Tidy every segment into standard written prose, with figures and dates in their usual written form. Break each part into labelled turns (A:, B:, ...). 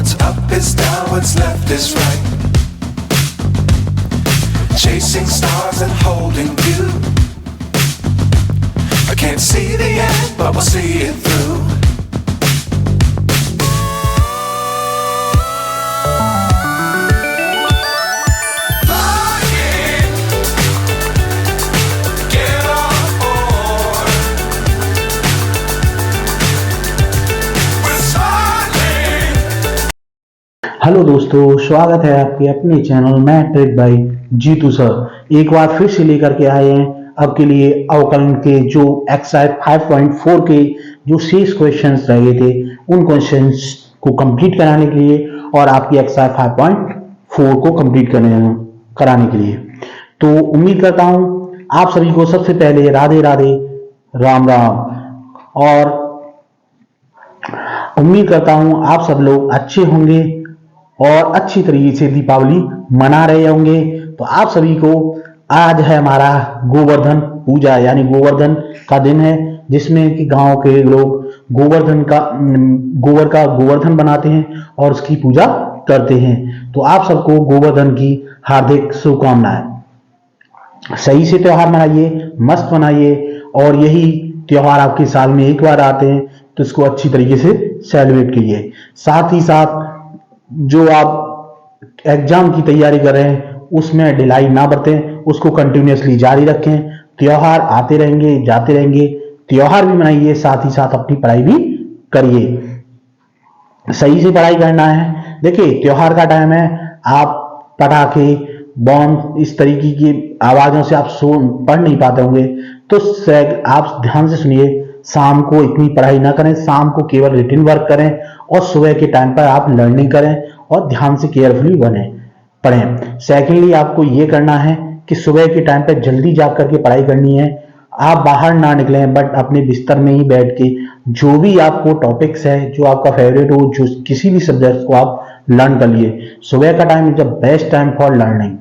A: What's up is down, what's left is right. Chasing stars and holding you. I can't see the end, but we'll see it through.
B: Hello दोस्तों, स्वागत है आपके अपने channel Matric by Jeetu sir. एक बार फिर से लेकर के आए हैं आपके लिए अवकलन के जो एक्सरसाइज 5.4 के जो शेष क्वेश्चंस रहे थे उन क्वेश्चंस को कंप्लीट कराने के लिए और आपकी एक्सरसाइज 5.4 को कंप्लीट कराने के लिए। तो उम्मीद करता हूं आप सभी को सबसे पहले राधे राधे, राम राम, और उम्मीद करता हूं आप सब लोग अच्छे होंगे और अच्छी तरीके से दीपावली मना रहे होंगे। तो आप सभी को आज है हमारा गोवर्धन पूजा यानी गोवर्धन का दिन है, जिसमें कि गांव के लोग गोबर का गोवर्धन बनाते हैं और उसकी पूजा करते हैं। तो आप सबको गोवर्धन की हार्दिक शुभकामनाएं। सही से त्योहार मनाइए, मस्त मनाइए, और यही त्योहार आपके साल में एक बार आते हैं तो इसको अच्छी तरीके से सेलिब्रेट कीजिए। साथ ही साथ जो आप एग्जाम की तैयारी कर रहे हैं उसमें ढिलाई ना बरतें, उसको कंटिन्यूअसली जारी रखें। त्योहार आते रहेंगे, जाते रहेंगे, त्योहार भी मनाइए, साथ ही साथ अपनी पढ़ाई भी करिए। सही से पढ़ाई करना है। देखिए त्योहार का टाइम है, आप पटाखे, बॉम्ब, इस तरीके की आवाजों से आप पढ़ नहीं पाते होंगे, तो आप ध्यान से सुनिए। शाम को इतनी पढ़ाई ना करें, शाम को केवल रिटन वर्क करें और सुबह के टाइम पर आप लर्निंग करें और ध्यान से केयरफुली पढ़ें। सेकेंडली आपको ये करना है कि सुबह के टाइम पर जल्दी जाग करके पढ़ाई करनी है। आप बाहर ना निकलें, बट अपने बिस्तर में ही बैठ के जो भी आपको टॉपिक्स है, जो आपका फेवरेट हो, जो किसी भी सब्जेक्ट को आप लर्न कर लिए। सुबह का time is the best time for learning,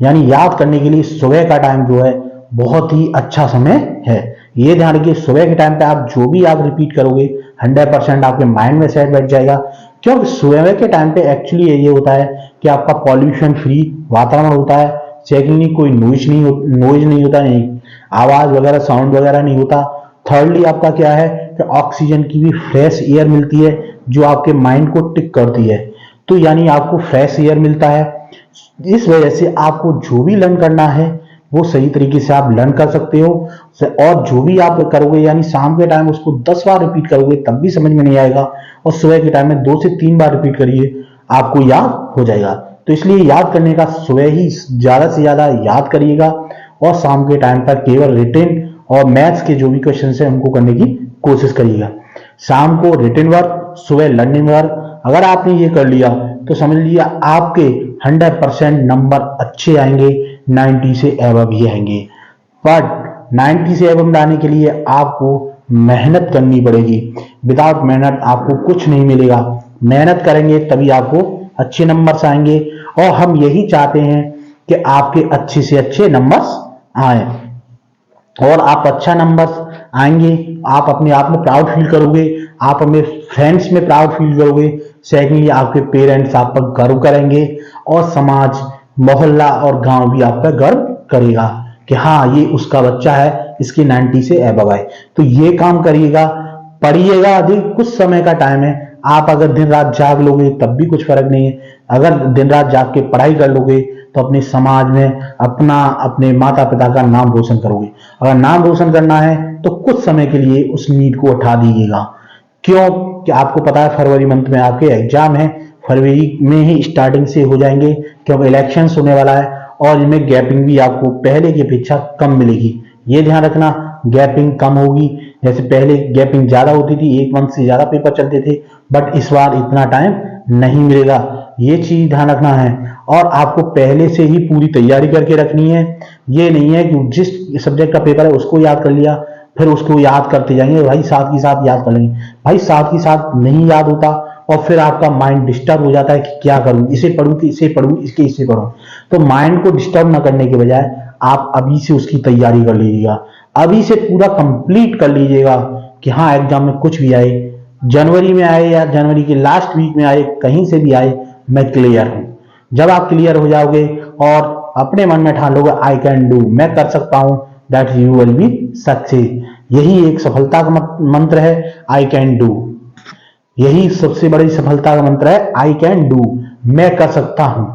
B: यानी याद करने के लिए सुबह का टाइम जो है बहुत ही अच्छा समय है। ये ध्यान रखिए, सुबह के टाइम पे आप जो भी आप रिपीट करोगे 100% आपके माइंड में सेट बैठ जाएगा। क्योंकि सुबह के टाइम पे एक्चुअली ये होता है कि आपका पॉल्यूशन फ्री वातावरण होता है। सेकेंडली कोई नॉइज नहीं होता, नहीं आवाज वगैरह, साउंड वगैरह नहीं होता। थर्डली आपका क्या है कि ऑक्सीजन की भी फ्रेश एयर मिलती है जो आपके माइंड को टिक करती है। तो यानी आपको फ्रेश एयर मिलता है। इस वजह से आपको जो भी लर्न करना है वो सही तरीके से आप लर्न कर सकते हो। और जो भी आप करोगे, यानी शाम के टाइम उसको 10 बार रिपीट करोगे तब भी समझ में नहीं आएगा, और सुबह के टाइम में 2 से 3 बार रिपीट करिए, आपको याद हो जाएगा। तो इसलिए याद करने का सुबह ही ज्यादा से ज्यादा याद करिएगा, और शाम के टाइम पर केवल रिटन और मैथ्स के जो भी क्वेश्चन है उनको करने की कोशिश करिएगा। शाम को रिटन वर्क, सुबह लर्निंग वर्क। अगर आपने ये कर लिया तो समझ लिया आपके 100% नंबर अच्छे आएंगे, 90 से एबव ही आएंगे। बट 90 से एबव लाने के लिए आपको मेहनत करनी पड़ेगी। विदाउट मेहनत आपको कुछ नहीं मिलेगा। मेहनत करेंगे तभी आपको अच्छे नंबर्स आएंगे, और हम यही चाहते हैं कि आपके अच्छे से अच्छे नंबर्स आए, और आप अच्छा नंबर्स आएंगे, आप अपने आप में प्राउड फील करोगे, आप अपने फ्रेंड्स में प्राउड फील करोगे। सेकेंडली आपके पेरेंट्स आप पर गर्व करेंगे, और समाज, मोहल्ला और गांव भी आप पर गर्व करेगा कि हाँ ये उसका बच्चा है, इसके 90 से एबव आए। तो ये काम करिएगा, पढ़िएगा अधिक। कुछ समय का टाइम है, आप अगर दिन रात जाग लोगे तब भी कुछ फर्क नहीं है। अगर दिन रात जाग के पढ़ाई कर लोगे तो अपने समाज में अपने माता पिता का नाम रोशन करोगे। अगर नाम रोशन करना है तो कुछ समय के लिए उस नीड को उठा दीजिएगा। क्यों कि आपको पता है फरवरी मंथ में आपके एग्जाम है, फरवरी में ही स्टार्टिंग से हो जाएंगे, क्योंकि इलेक्शंस होने वाला है, और इनमें गैपिंग भी आपको पहले की अपेक्षा कम मिलेगी। ये ध्यान रखना, गैपिंग कम होगी। जैसे पहले गैपिंग ज्यादा होती थी, 1 मंथ से ज्यादा पेपर चलते थे, बट इस बार इतना टाइम नहीं मिलेगा। ये चीज ध्यान रखना है, और आपको पहले से ही पूरी तैयारी करके रखनी है। ये नहीं है कि जिस सब्जेक्ट का पेपर है उसको याद कर लिया फिर उसको याद करते जाएंगे, भाई साथ ही साथ याद कर लेंगे। भाई साथ ही साथ नहीं याद होता, और फिर आपका माइंड डिस्टर्ब हो जाता है कि क्या करूं, इसे पढ़ूं कि इसे पढ़ूं, इसे पढ़ूं। तो माइंड को डिस्टर्ब ना करने के बजाय आप अभी से उसकी तैयारी कर लीजिएगा, अभी से पूरा कंप्लीट कर लीजिएगा कि हाँ एग्जाम में कुछ भी आए जनवरी में आए या जनवरी के लास्ट वीक में आए, कहीं से भी आए, मैं क्लियर हूं। जब आप क्लियर हो जाओगे और अपने मन में ठान लोगे आई कैन डू, मैं कर सकता हूं, that you will be success. यही एक सफलता का मंत्र है, आई कैन डू। यही सबसे बड़ी सफलता का मंत्र है, आई कैन डू, मैं कर सकता हूं।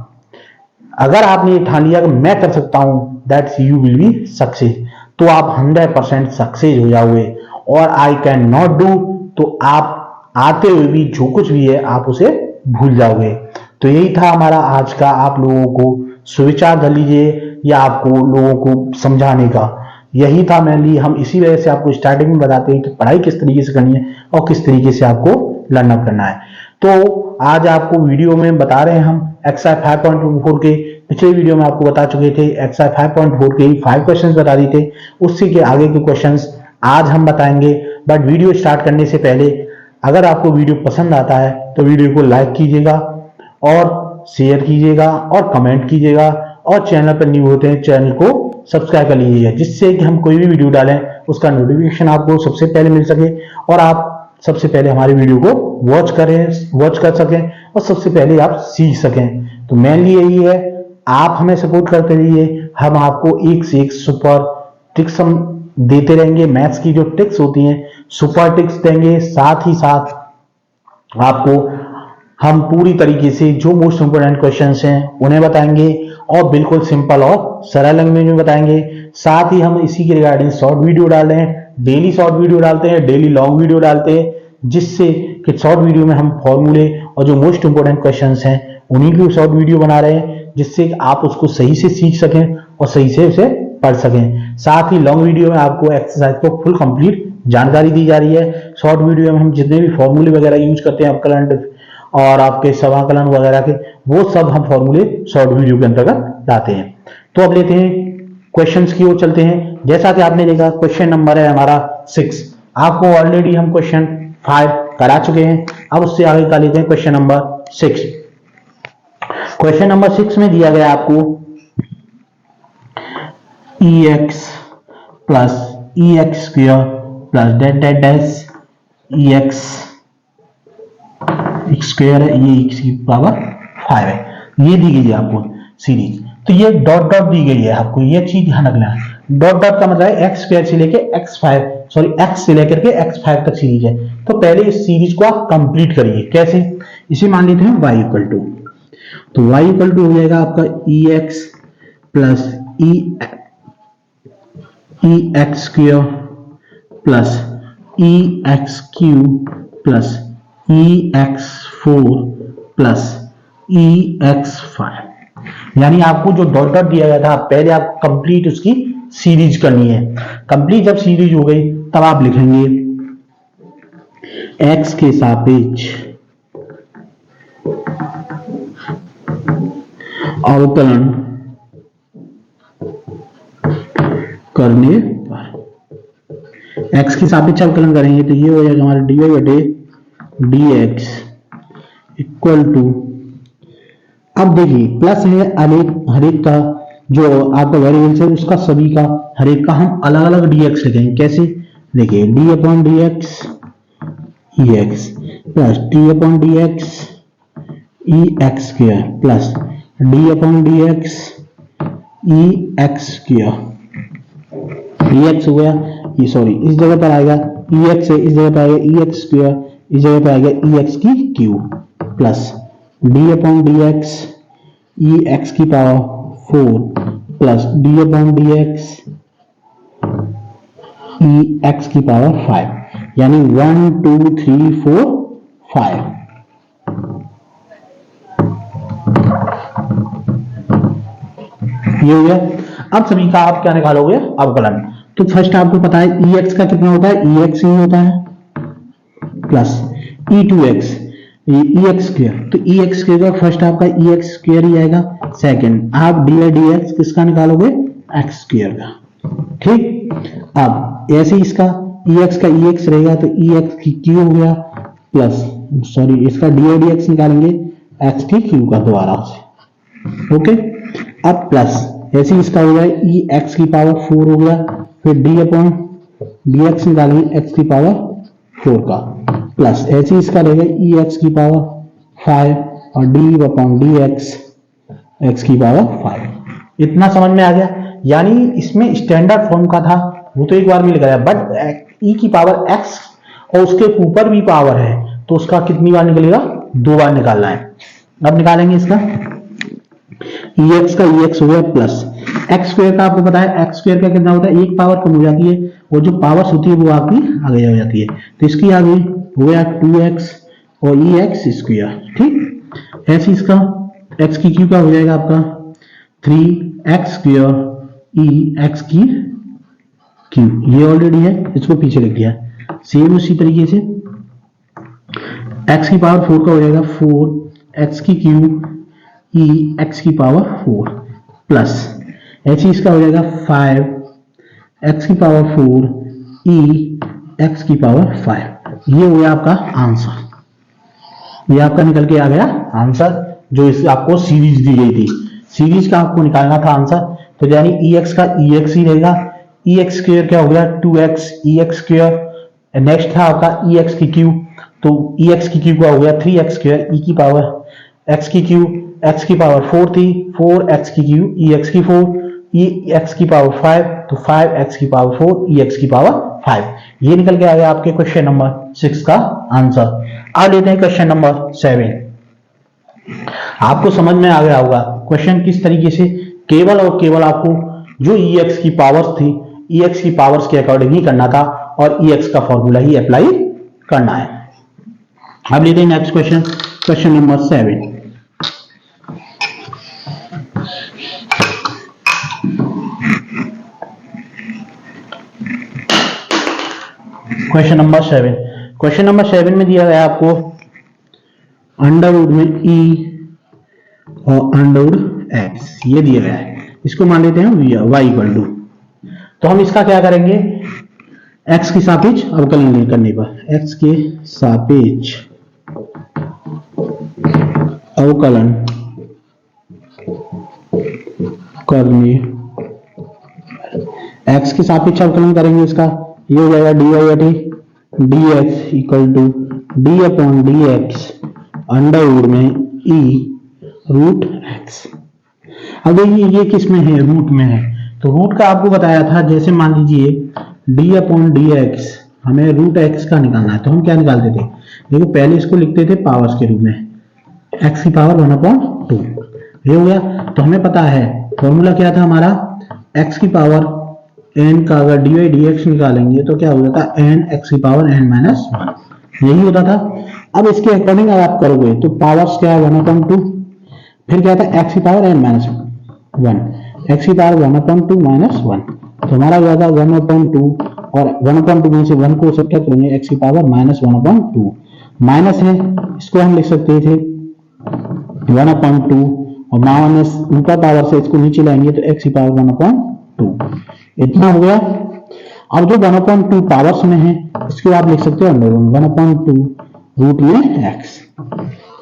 B: अगर आपने ये ठान लिया कि मैं कर सकता हूं, that's you will be success, तो आप 100% सक्सेस हो जाओगे। और आई कैन नॉट डू, तो आप आते हुए भी जो कुछ भी है आप उसे भूल जाओगे। तो यही था हमारा आज का आप लोगों को सुविचार कर लीजिए या आपको लोगों को समझाने का यही था मेनली। हम इसी वजह से आपको स्टार्टिंग में बताते हैं कि पढ़ाई किस तरीके से करनी है और किस तरीके से आपको लर्न अप करना है। तो आज आपको वीडियो में बता रहे हैं हम एक्सरसाइज 5.4 के, पिछले वीडियो में आपको बता चुके थे एक्सरसाइज 5.4 के 5 क्वेश्चंस बता दिए थे, उसी के आगे के क्वेश्चंस आज हम बताएंगे। बट वीडियो स्टार्ट करने से पहले अगर आपको वीडियो पसंद आता है तो वीडियो को लाइक कीजिएगा और शेयर कीजिएगा और कमेंट कीजिएगा, और चैनल पर न्यू होते हैं चैनल को सब्सक्राइब कर लीजिएगा, जिससे कि हम कोई भी वीडियो डालें उसका नोटिफिकेशन आपको सबसे पहले मिल सके और आप सबसे पहले हमारी वीडियो को वॉच कर सकें और सबसे पहले आप सीख सकें। तो मेनली यही है, आप हमें सपोर्ट करते रहिए, हम आपको एक से एक सुपर ट्रिक्स हम देते रहेंगे। मैथ्स की जो ट्रिक्स होती हैं सुपर ट्रिक्स देंगे, साथ ही साथ आपको हम पूरी तरीके से जो मोस्ट इंपोर्टेंट क्वेश्चंस हैं उन्हें बताएंगे और बिल्कुल सिंपल और सरल लैंग्वेज में बताएंगे। साथ ही हम इसी के रिगार्डिंग शॉर्ट वीडियो डाल रहे हैं, डेली शॉर्ट वीडियो डालते हैं, डेली लॉन्ग वीडियो डालते हैं, जिससे कि शॉर्ट वीडियो में हम फॉर्मूले और जो मोस्ट इंपोर्टेंट क्वेश्चंस हैं उन्हीं की शॉर्ट वीडियो बना रहे हैं, जिससे आप उसको सही से सीख सकें और सही से उसे पढ़ सकें। साथ ही लॉन्ग वीडियो में आपको एक्सरसाइज को फुल कंप्लीट जानकारी दी जा रही है। शॉर्ट वीडियो में हम जितने भी फॉर्मूले वगैरह यूज करते हैं अपकलन और आपके समाकलन वगैरह के, वो सब हम फॉर्मूले शॉर्ट वीडियो के अंतर्गत लाते हैं। तो अब लेते हैं क्वेश्चंस की ओर चलते हैं। जैसा कि आपने देखा क्वेश्चन नंबर है हमारा 6, आपको ऑलरेडी हम क्वेश्चन 5 करा चुके हैं, अब उससे आगे का लेते हैं क्वेश्चन नंबर 6। क्वेश्चन नंबर 6 में दिया गया आपको EX plus EX square plus dash EX square है, ये x की पावर 5 है, ये दी गई है आपको सीरीज। तो ये डॉट डॉट दी गई है आपको, ये चीज ध्यान रखना है। डॉट डॉट का मतलब है x स्क्वायर से लेके x से लेकर के x5 तक सीरीज है। तो पहले इस सीरीज को आप कंप्लीट करिए। कैसे? इसे मान लेते हैं y इक्वल टू, तो y इक्वल टू हो जाएगा आपका EX plus EX square plus EX cube plus EX4 plus EX5। यानी आपको जो डॉट डॉट दिया गया था पहले आपको कंप्लीट उसकी सीरीज करनी है। कंप्लीट जब सीरीज हो गई तब आप लिखेंगे x के सापेक्ष अवकलन करने पर, x के सापेक्ष अवकलन करेंगे तो ये हो जाएगा हमारा dy बटे dx इक्वल टू, अब देखिए प्लस है हर एक का जो आपका वेरिएबल्स है उसका सभी का हर एक का हम अलग अलग dx लिखेंगे। कैसे? देखिए d upon dx ex plus d upon dx ex square plus d upon dx ex square, ex हो गया ये, सॉरी इस जगह पर आएगा ex है, इस जगह पर आएगा ex स्क्वायर, इस जगह पर आएगा ex की cube plus d upon dx ex की power 4 plus d upon dx ex की पावर 5, यानी 1 2 3 4 5। ये हो गया। अब सभी का आप क्या निकालोगे? अवकलन। तो फर्स्ट आपको पता है ex का कितना होता है, ex ही होता है प्लस e2x ex स्क्वायर, तो ex स्क्वायर फर्स्ट आपका ex स्क्वायर ही आएगा। सेकंड आप dy dx किसका निकालोगे? x स्क्वायर का। ठीक, अब ऐसे इसका ex का ex रहेगा तो ex की क्यू हो गया प्लस, सॉरी इसका dy dx निकालेंगे x की क्यू का दोबारा से। ओके, अब प्लस ऐसे इसका हो गया ex की पावर 4 हो गया, फिर d अपॉन dx निकालेंगे x की पावर 4 का। प्लस ऐसे इसका रहेगा ई एक्स की पावर 5 और डी अपॉन डी एक्स की पावर 5। इतना समझ में आ गया। यानी इसमें स्टैंडर्ड फॉर्म का था वो तो एक बार में निकला, बट ई की पावर एक्स और उसके ऊपर भी पावर है तो उसका कितनी बार निकलेगा, 2 बार निकालना है। अब निकालेंगे इसका ई एक्स का, ई एक्स हो गया प्लस एक्स स्क्वायर का, आपको पता है एक्स स्क्वायर का कितना होता है, एक पावर कम हो जाती है और जो पावर्स होती है वो आपकी आगे हो जाती है, तो इसकी आ गई हो गया 2x और ई एक्स स्क्वायर। ठीक, ऐसे इसका x की क्यू का हो जाएगा आपका 3x स्क्वायर ई एक्स की क्यू, ये ऑलरेडी है इसको पीछे लिख दिया। सेम उसी तरीके से x की पावर 4 का हो जाएगा 4x की क्यू ई एक्स की पावर 4 प्लस ऐसे इसका हो जाएगा 5x की पावर 4 ई एक्स की पावर 5। ये हो गया आपका आंसर, ये आपका निकल के आ गया आंसर जो इस आपको सीरीज दी गई थी, सीरीज का आपको निकालना था आंसर। तो यानी ई एक्स का ई एक्स ही रहेगा, ई एक्स स्क्वायर क्या हो गया 2x ई एक्स स्क्वायर। नेक्स्ट था आपका ई एक्स की क्यू, तो ई एक्स की क्यू का हो गया 3x स्क्वायर ई की पावर x की क्यू, x की पावर 4 थी 4x की क्यू ई एक्स की 4 ई एक्स की पावर 5, तो 5x की पावर 4 ई एक्स की पावर 5। ये निकल के आ गया आपके क्वेश्चन नंबर 6 का आंसर। आ लेते हैं क्वेश्चन नंबर 7। आपको समझ में आ गया होगा क्वेश्चन किस तरीके से केवल और केवल आपको जो ई एक्स की पावर्स थी ई एक्स की पावर्स के अकॉर्डिंग ही करना था और ई एक्स का फॉर्मूला ही अप्लाई करना है। अब लेते हैं next question, question number 7। Question number 7, question number 7 में दिया गया आपको अंडर रूट में ई और अंडर रूट एक्स ये दिया गया है, इसको मान लेते हैं वाई इक्वल टू। तो हम इसका क्या करेंगे, एक्स की सापेक्ष अवकलन करने पर एक्स के सापेक्ष अवकलन करने, एक्स के सापेक्ष अवकलन करेंगे इसका, ये हो जाएगा d y d d x equal to d upon d x under root में ई रूट एक्स। अब देखिए ये किस में है, रूट में है, तो रूट का आपको बताया था जैसे मान लीजिए डी अपॉन डी एक्स हमें रूट एक्स का निकालना है, तो हम क्या निकालते थे, देखो पहले इसको लिखते थे पावर्स के रूप में एक्स की पावर 1/2, ये हो गया। तो हमें पता है फॉर्मूला क्या था हमारा, एक्स की पावर n का अगर dy dx निकालेंगे तो क्या हो जाता है n x की पावर n माइनस 1, यही होता था। अब इसके अकॉर्डिंग अगर आप करोगे तो पावर्स क्या है 1/2, फिर क्या था x की पावर n माइनस 1, x की पावर 1/2 माइनस 1, तो हमारा हो जाता 1/2 और 1/2 में से 1 को सब्ट्रैक्ट करेंगे x की पावर माइनस 1/2 माइनस है, इसको हम लिख सकते थे 1/2 और माइनस ऊपर पावर से इसको नीचे लाएंगे तो x की पावर 1/2, इतना हो गया। अब जो 1/2 पावर्स में है इसको आप लिख सकते हो अंडर रूट 1/2 रूट में x,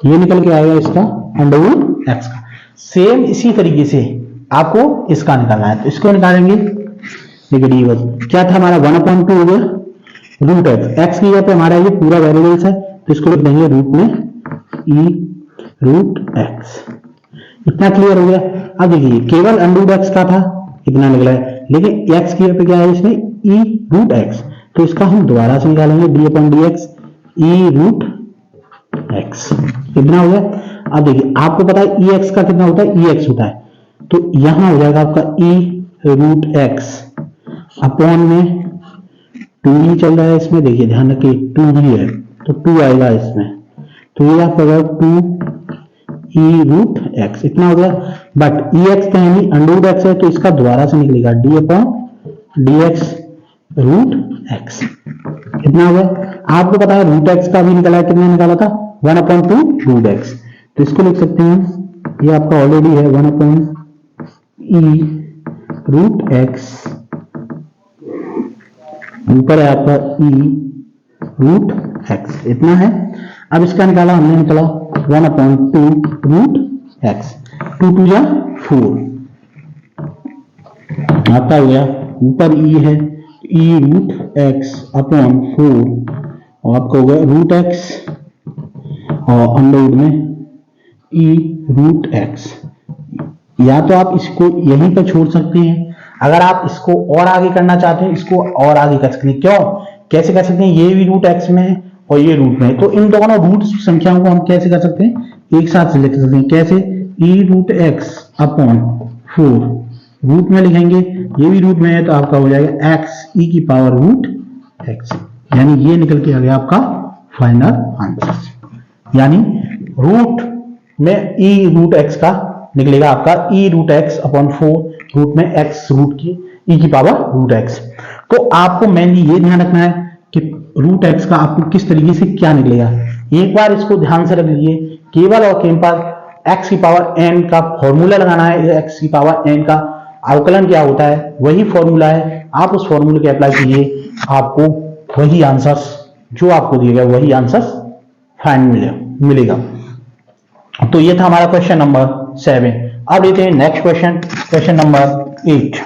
B: ये निकल के आएगा इसका अंडर रूट x का। सेम इसी तरीके से आपको इसका निकालना है, तो इसको निकालेंगे, देखिए क्या था हमारा 1/2 हो गया रूट x की जगह पे हमारा ये पूरा वेरिएबल्स है तो इसको लिख देंगे रूट में e रूट x, इतना क्लियर हो गया। अब देखिए केवल अंडर रूट x का था इतना निकला है, लेकिन x की जगह पे क्या है इसमें e रूट x, तो इसका हम दोबारा से निकालेंगे d upon dx e root x, इतना हो गया। अब देखिए आपको पता है e x का कितना होता है, e x होता है, तो यहां हो जाएगा आपका e रूट x अपॉन में 2 ही चल रहा है इसमें, देखिए ध्यान रखिए 2 ही है तो 2 आएगा इसमें, तो ये आपका 2 e रूट x, इतना हो गया। बट e x का यानी अंडर रूट x है तो इसका दोबारा से निकलेगा d upon dx root x, इतना हो गया। आपको पता है रूट x का भी निकला है, कितना निकाला था 1/2 रूट x, तो इसको लिख सकते हैं ये आपका ऑलरेडी है 1/e रूट x, ऊपर है आपका e रूट x, इतना है। अब इसका निकाला हमने, निकला 1/2 रूट x, 2 2 जा 4 आपका हो गया, ऊपर e है e रूट x अपॉन 4 और आपका होगा रूट एक्स और अंडर रूट में ई रूट एक्स। या तो आप इसको यहीं पर छोड़ सकते हैं, अगर आप इसको और आगे करना चाहते हैं इसको और आगे कर सकते हैं। क्यों, कैसे कर सकते हैं, ये भी रूट एक्स में है और ये रूट में है, तो इन दोनों रूट संख्याओं को हम कैसे कर सकते हैं, एक साथ लिख सकते हैं। कैसे, ई रूट एक्स अपॉन 4 रूट में लिखेंगे, ये भी रूट में है तो आपका हो जाएगा एक्स ई की पावर रूट एक्स, यानी ये निकल के आ गया आपका फाइनल आंसर। यानी रूट में ई रूट एक्स का निकलेगा आपका ई रूट एक्स अपॉन 4 रूट में एक्स रूट की ई की पावर रूट एक्स। तो आपको मेनली ये ध्यान रखना है कि रूट एक्स का आपको किस तरीके से क्या निकलेगा। एक बार इसको ध्यान से रख लीजिए, केवल और केवल एक्स की पावर एन का फॉर्मूला लगाना है। एक्स की पावर एन का अवकलन क्या होता है वही फॉर्मूला है, आप उस फॉर्मूले के अप्लाई कीजिए, आपको वही आंसर्स जो आपको दिए गए वही आंसर्स फाइनल मिलेगा। तो ये था हमारा क्वेश्चन नंबर 7। अब लेते हैं next question, question number 8।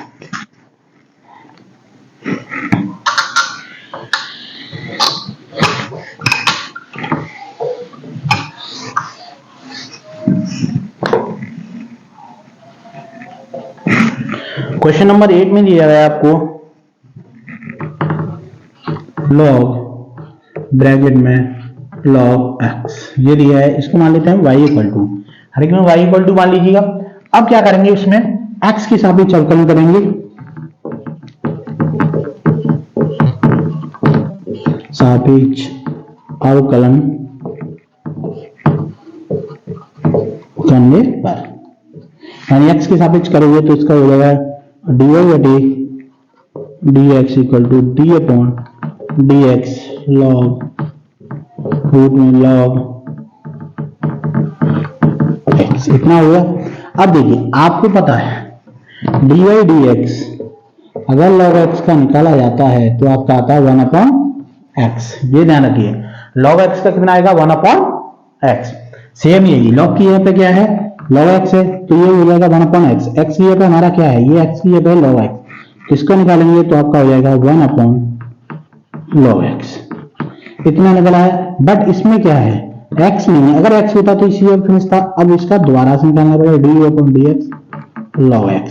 B: Question number 8 में दिया गया है आपको लॉग ब्रैकेट में लॉग एक्स ये दिया है, इसको मान लेते हैं y इक्वल टू, हर एक में y इक्वल टू मान लीजिएगा। अब क्या करेंगे, इसमें x के सापेक्ष अवकलन करेंगे, सापेक्ष अवकलन करने पर, यानी x के सापेक्ष करोगे तो इसका हो जाएगा dy बटे dx equal to d upon dx log root में लॉग x, इतना होगा। अब देखिए आपको पता है dy dx अगर log x का निकाला जाता है तो आपका आता है 1 अपॉन x, ये ध्यान रखिए log x का कितना आएगा 1 अपॉन x। सेम यही log की यहाँ पे क्या है log x है तो ये हो जाएगा 1 अपॉन x, x की यहाँ पे हमारा क्या है ये x की यहाँ पे log x, किसको निकालेंगे तो आपका हो जाएगा 1 अपॉन log x, इतना निकला है। बट इसमें क्या है x नहीं है, अगर x होता तो इसी फिनिश था, अब इसका दोबारा से निकालना पड़ेगा D upon dx log x।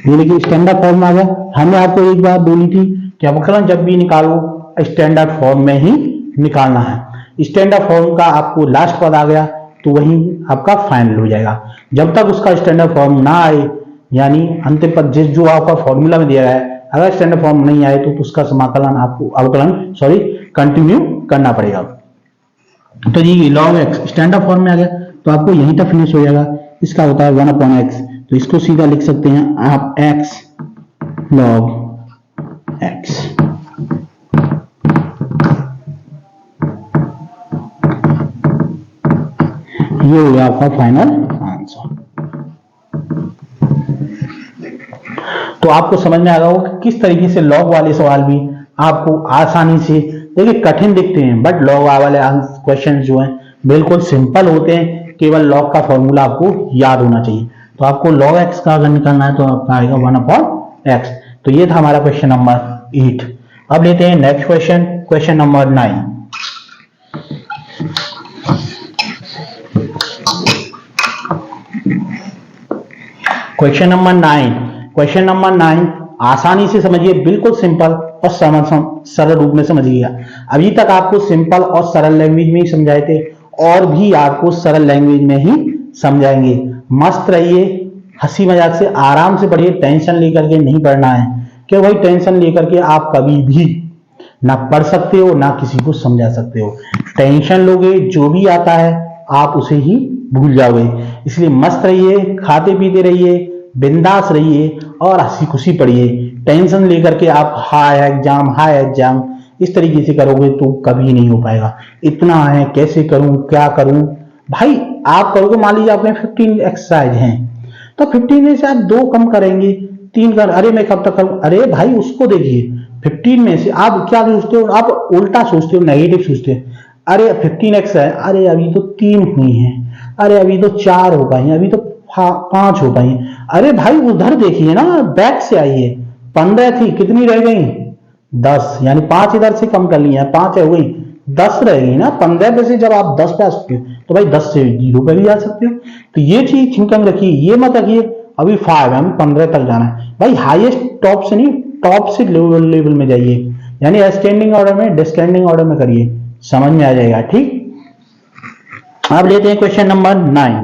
B: ये देखिए स्टैंडर्ड फॉर्म में आ गया। हमने आपको एक बात बोली थी कि अवकलन जब भी निकालो स्टैंडर्ड फॉर्म में ही निकालना है। स्टैंडर्ड फॉर्म का आपको लास्ट पद आ गया तो वही आपका फाइनल हो जाएगा। जब तक उसका स्टैंडर्ड फॉर्म ना आए, यानी अंतिम पद जिस जो आपका फॉर्मूला में दिया गया है, अगर स्टैंडर्ड फॉर्म नहीं आए तो उसका समाकलन आपको अवकलन कंटिन्यू करना पड़ेगा। तो ये log x स्टैंडर्ड फॉर्म में आ गया तो आपको यहीं तक फिनिश हो जाएगा। इसका होता है 1 अपॉन x, तो इसको सीधा लिख सकते हैं आप x log x। ये हो गया आपका फाइनल आंसर। तो आपको समझ में आ गया होगा किस तरीके से लॉग वाले सवाल भी आपको आसानी से, देखिए कठिन दिखते हैं बट लॉग वाले क्वेश्चन जो हैं बिल्कुल सिंपल होते हैं, केवल लॉग का फॉर्मूला आपको याद होना चाहिए। तो आपको log x का अगर निकालना है तो आपका आएगा 1 अपॉन x। तो ये था हमारा क्वेश्चन नंबर 8। अब लेते हैं next question, question number 9। Question number 9, question number 9 आसानी से समझिए, बिल्कुल सिंपल और सरल रूप में समझिएगा। अभी तक आपको सिंपल और सरल लैंग्वेज में ही समझाए थे और भी आपको सरल लैंग्वेज में ही समझाएंगे। मस्त रहिए, हंसी मजाक से आराम से पढ़िए, टेंशन लेकर के नहीं पढ़ना है, क्यों भाई टेंशन लेकर के आप कभी भी ना पढ़ सकते हो ना किसी को समझा सकते हो। टेंशन लोगे जो भी आता है आप उसे ही भूल जाओगे। इसलिए मस्त रहिए, खाते पीते रहिए, बिंदास रहिए और हंसी खुशी पढ़िए। टेंशन लेकर के आप हाय एग्जाम इस तरीके से करोगे तो कभी नहीं हो पाएगा। इतना है कैसे करूं क्या करूं, भाई आप करोगे, मान लीजिए आपने 15 एक्सरसाइज हैं तो 15 में से आप 2 कम करेंगे, 3 कर, अरे मैं कब तक करूं, अरे भाई उसको देखिए 15 में से आप क्या सोचते हो, आप उल्टा सोचते हो, नेगेटिव सोचते हो। अरे 15 एक्सरसाइज, अरे अभी तो 3 हुई हैं, अरे अभी तो 4 हो पाई, अभी तो 5 हो पाई। अरे भाई उधर देखिए ना, बैक से आइए, 15 थी, कितनी रह गई 10, यानी 5 इधर से कम कर लिए हैं, 5 हो गई, 10 रहेगी ना। 15 पे से जब आप 10 पे आ सकते हो तो भाई 10 से 0 पे भी आ सकते हो। तो ये चीज थिंकिंग रखिए, ये मत रखिए अभी 5 है, हमें 15 तक जाना है। भाई हाईएस्ट टॉप से नहीं, टॉप से लेवल में जाइए, यानी असेंडिंग ऑर्डर में डिसेंडिंग ऑर्डर में करिए, समझ में आ जाएगा। ठीक, अब लेते हैं question number 9।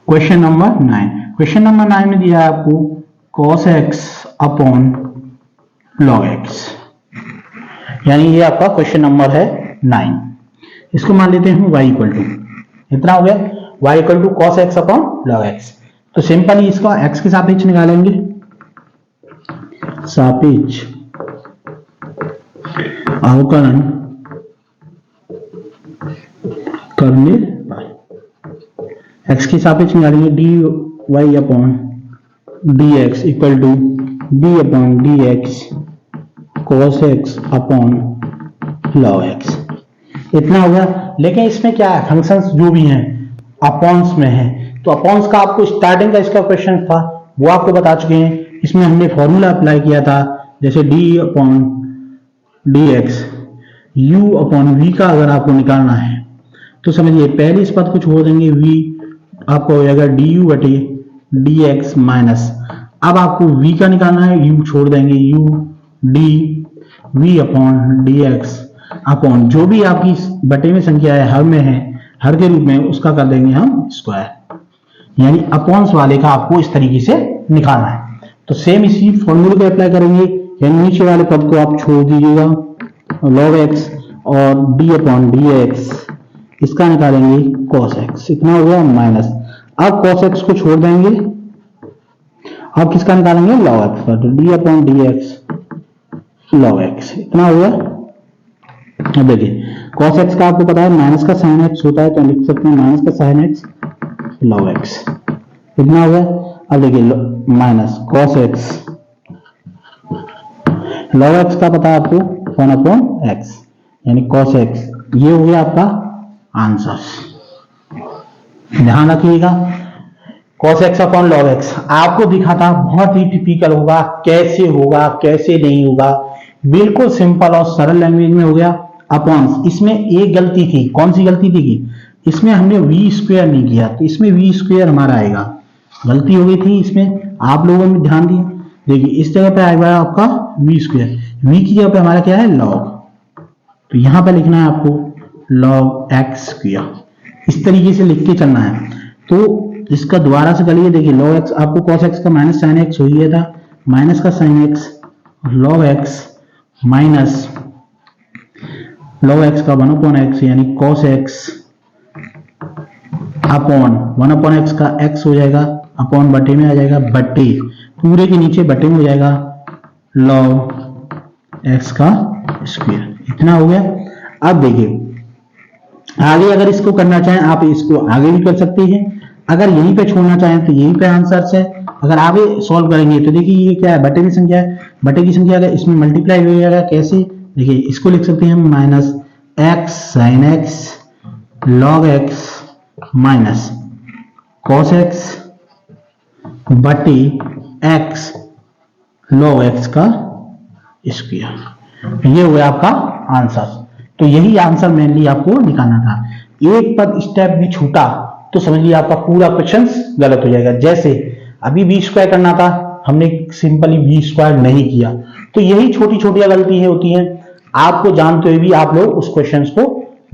B: Question number 9, question number 9 में दिया है आपको cos x upon log x, यानी ये आपका क्वेश्चन नंबर है 9। इसको मान लेते हैं y इक्वल टू, इतना हो गया, y equal to cos x upon log x। तो सिंपली इसका x के सापेक्ष निकालेंगे, सापेक्ष अवकलन करने पर x की सापेक्ष निकालेंगे, dy upon dx equal to d upon dx cos x upon log x, इतना हो गया। लेकिन इसमें क्या है, फंक्शंस जो भी हैं अपॉन्स में है, तो अपॉन्स का आपको स्टार्टिंग का इसका क्वेश्चन था वो आपको बता चुके हैं। इसमें हमने फॉर्मूला अप्लाई किया था, जैसे d upon dx u upon v का अगर आपको निकालना है तो समझिए पहले इस पद को छोड़ देंगे, v आपको हो जाएगा du बटे dx माइनस, अब आपको v का निकालना है, u छोड़ देंगे, u d v upon dx upon जो भी आपकी बटे में संख्या है, हर में है, हर के रूप में, उसका कर देंगे हम स्क्वायर, यानी अपॉन्स वाले का आपको इस तरीके से निकालना है। तो सेम इसी फॉर्मूले को अप्लाई करेंगे, यानी नीचे वाले पद को आप छोड़ दीजिएगा, log x और d अपॉन dx, इसका निकालेंगे cos x, इतना हो गया माइनस, अब cos x को छोड़ देंगे, अब किसका निकालेंगे log x, तो d upon dx log x, इतना हो गया। अब देखिए cos x का आपको पता है माइनस का sin x होता है, तो लिख सकते हैं माइनस का sin x log x, इतना हो गया। अब देखिए minus cos x log x का पता है आपको 1 अपॉन x, यानी cos x, ये हो गया आपका आंसर। ध्यान रखिएगा, cos x upon log x आपको दिखा था, बहुत ही टिपिकल होगा, कैसे होगा कैसे नहीं होगा, बिल्कुल सिंपल और सरल लैंग्वेज में हो गया। अपॉन, इसमें एक गलती थी, कौन सी गलती थी कि इसमें हमने वी स्क्वायर नहीं किया, तो इसमें वी स्क्वायर हमारा आएगा, गलती हो गई थी इसमें, आप लोगों ने ध्यान दिया। देखिए इस जगह पे आएगा आपका वी स्क्वायर, वी की जगह पे हमारा क्या है लॉग, तो यहां पे लिखना है आपको लॉग एक्स स्क्वायर, इस तरीके से लिख के चलना है। तो इसका दोबारा से करिए, देखिए लॉग एक्स आपको कॉस एक्स का माइनस साइन एक्स हो गया था, माइनस का sine x log x minus log x का 1 अपॉन एक्स, यानी cos x upon 1 upon x का एक्स हो जाएगा, अपॉन बटे में आ जाएगा, बटे पूरे के नीचे बटे में हो जाएगा लॉग एक्स का स्क्वायर, इतना हो गया। अब देखिए आगे अगर इसको करना चाहें आप इसको आगे भी कर सकते हैं, अगर यहीं पे छोड़ना चाहें तो यहीं पे आंसर है। अगर आगे सॉल्व करेंगे तो देखिए ये क्या है, बटे की संख्या है, बटे की संख्या अगर इसमें मल्टीप्लाई हो जाएगा, कैसे, देखिए इसको लिख सकते हैं minus x sine x log x minus cos x बटे एक्स लॉग एक्स का स्क्वायर, ये हो गया आपका आंसर। तो यही आंसर मेनली आपको निकालना था, एक पद स्टेप भी छूटा तो समझिए आपका पूरा क्वेश्चन गलत हो जाएगा। जैसे अभी बी स्क्वायर करना था, हमने सिंपली बी स्क्वायर नहीं किया, तो यही छोटी छोटी गलती होती हैं, आपको जानते हुए भी आप लोग उस क्वेश्चन को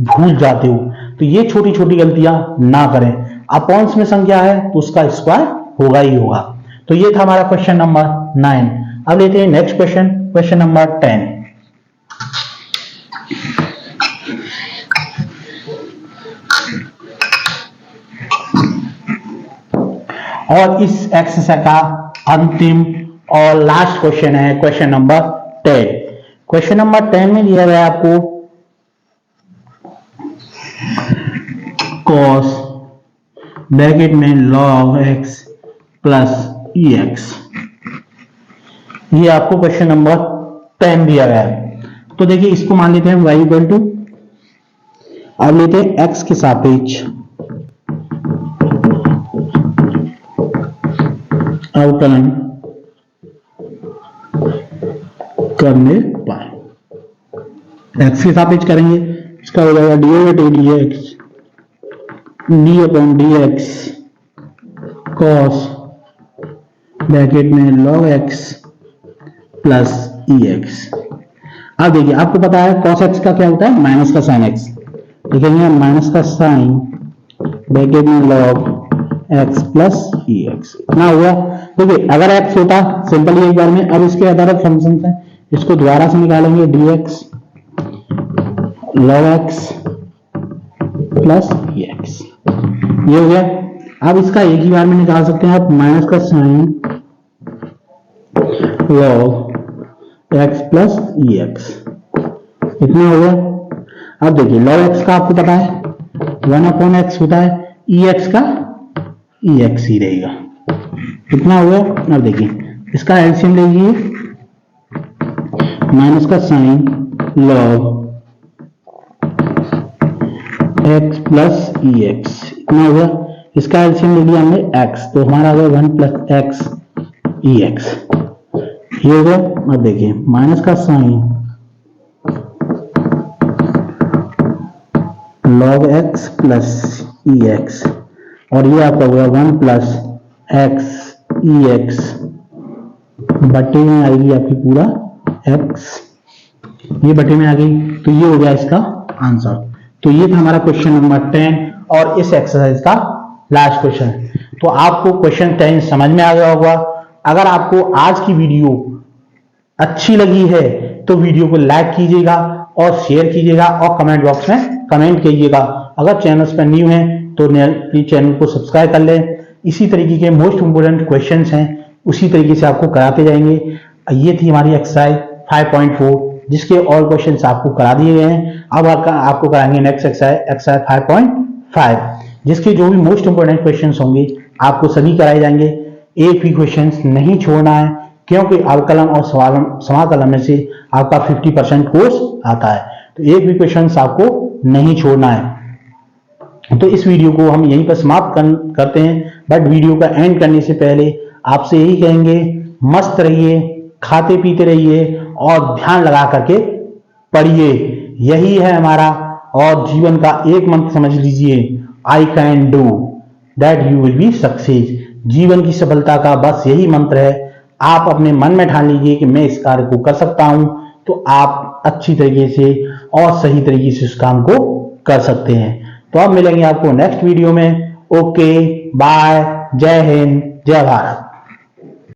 B: भूल जाते हो, तो ये छोटी छोटी गलतियां ना करें। अपॉन्स में संख्या है तो उसका स्क्वायर होगा ही होगा। तो ये था हमारा क्वेश्चन नंबर 9। अब लेते हैं नेक्स्ट क्वेश्चन, क्वेश्चन नंबर 10। और इस एक्सरसाइज का अंतिम और लास्ट क्वेश्चन है क्वेश्चन नंबर 10। क्वेश्चन नंबर 10 में दिया गया आपको cos ब्रैकेट में log x प्लस ex, ये आपको क्वेश्चन नंबर 10 दिया गया है। तो देखिए इसको मान लेते हैं y इक्वल टू, अब लेते हैं x के सापेक्ष अवकलन करने पाए। एक्स के सापेक्ष करेंगे, इसका हो जाएगा D over T D x D upon d x cos bracket में log x प्लस ई एक्स। अब देखिए आपको पता है cos x का क्या होता है, माइनस का साइन x। लिखेंगे माइनस का साइन ब्रैकेट में log x प्लस ई एक्स। ना हुआ, देखिए अगर x होता सिंपल ही एक बार में, अब इसके आधार फंक्शन है, इसको दोबारा से निकालेंगे dx log x प्लस ई एक्स, ये हो गया। अब इसका एक ही बार में निकाल सकते हैं आप, माइनस का साइन log x प्लस ई एक्स, इतना हो गया। अब देखिए log x का आपको पता है 1/x होता है, ई एक्स का ई एक्स ही रहेगा, इतना हो गया। अब देखिए इसका एलसीएम ले लीजिए, माइनस का साइन log x प्लस ई एक्स, इतना हो गया। इसका एलसीएम ले लिया हमने x, तो हमारा आ गया 1 प्लस एक्स ई एक्स, ये हो गया। अब देखिए माइनस का साइन log x प्लस ई एक्स, और ये आपका हो गया 1 प्लस एक्स ई एक्स बटे में आएगी आपकी पूरा x, ये बटे में आ गई, तो ये हो गया इसका आंसर। तो ये था हमारा क्वेश्चन नंबर 10 और इस एक्सरसाइज का लास्ट क्वेश्चन। तो आपको क्वेश्चन 10 समझ में आ गया होगा। अगर आपको आज की वीडियो अच्छी लगी है तो वीडियो को लाइक कीजिएगा और शेयर कीजिएगा और कमेंट बॉक्स में कमेंट कीजिएगा। अगर चैनल पर न्यू हैं तो प्लीज चैनल को सब्सक्राइब कर लें। इसी तरीके के मोस्ट इंपोर्टेंट क्वेश्चंस हैं, उसी तरीके से आपको कराते जाएंगे। ये थी हमारी एक्सरसाइज 5.4, जिसके और क्वेश्चंस आपको करा दिए गए हैं। अब आपको कराएंगे नेक्स्ट एक्सरसाइज 5.5, जिसके जो भी मोस्ट इंपोर्टेंट क्वेश्चंस होंगे आपको सभी कराए जाएंगे। एक भी क्वेश्चंस नहीं छोड़ना है, क्योंकि अवकलन और समाकलन में से आपका 50% कोर्स आता है, तो एक भी क्वेश्चंस आपको नहीं छोड़ना है। तो इस वीडियो को हम यहीं पर समाप्त करते हैं, बट वीडियो का एंड करने से पहले आपसे यही कहेंगे, मस्त रहिए, खाते पीते रहिए और ध्यान लगा करके पढ़िए। यही है हमारा, और जीवन का एक मंत्र समझ लीजिए, I can do that you will be success. जीवन की सफलता का बस यही मंत्र है। आप अपने मन में ठान लीजिए कि मैं इस कार्य को कर सकता हूं, तो आप अच्छी तरीके से और सही तरीके से उस काम को कर सकते हैं। तो अब मिलेंगे आपको नेक्स्ट वीडियो में। ओके बाय, जय हिंद, जय भारत।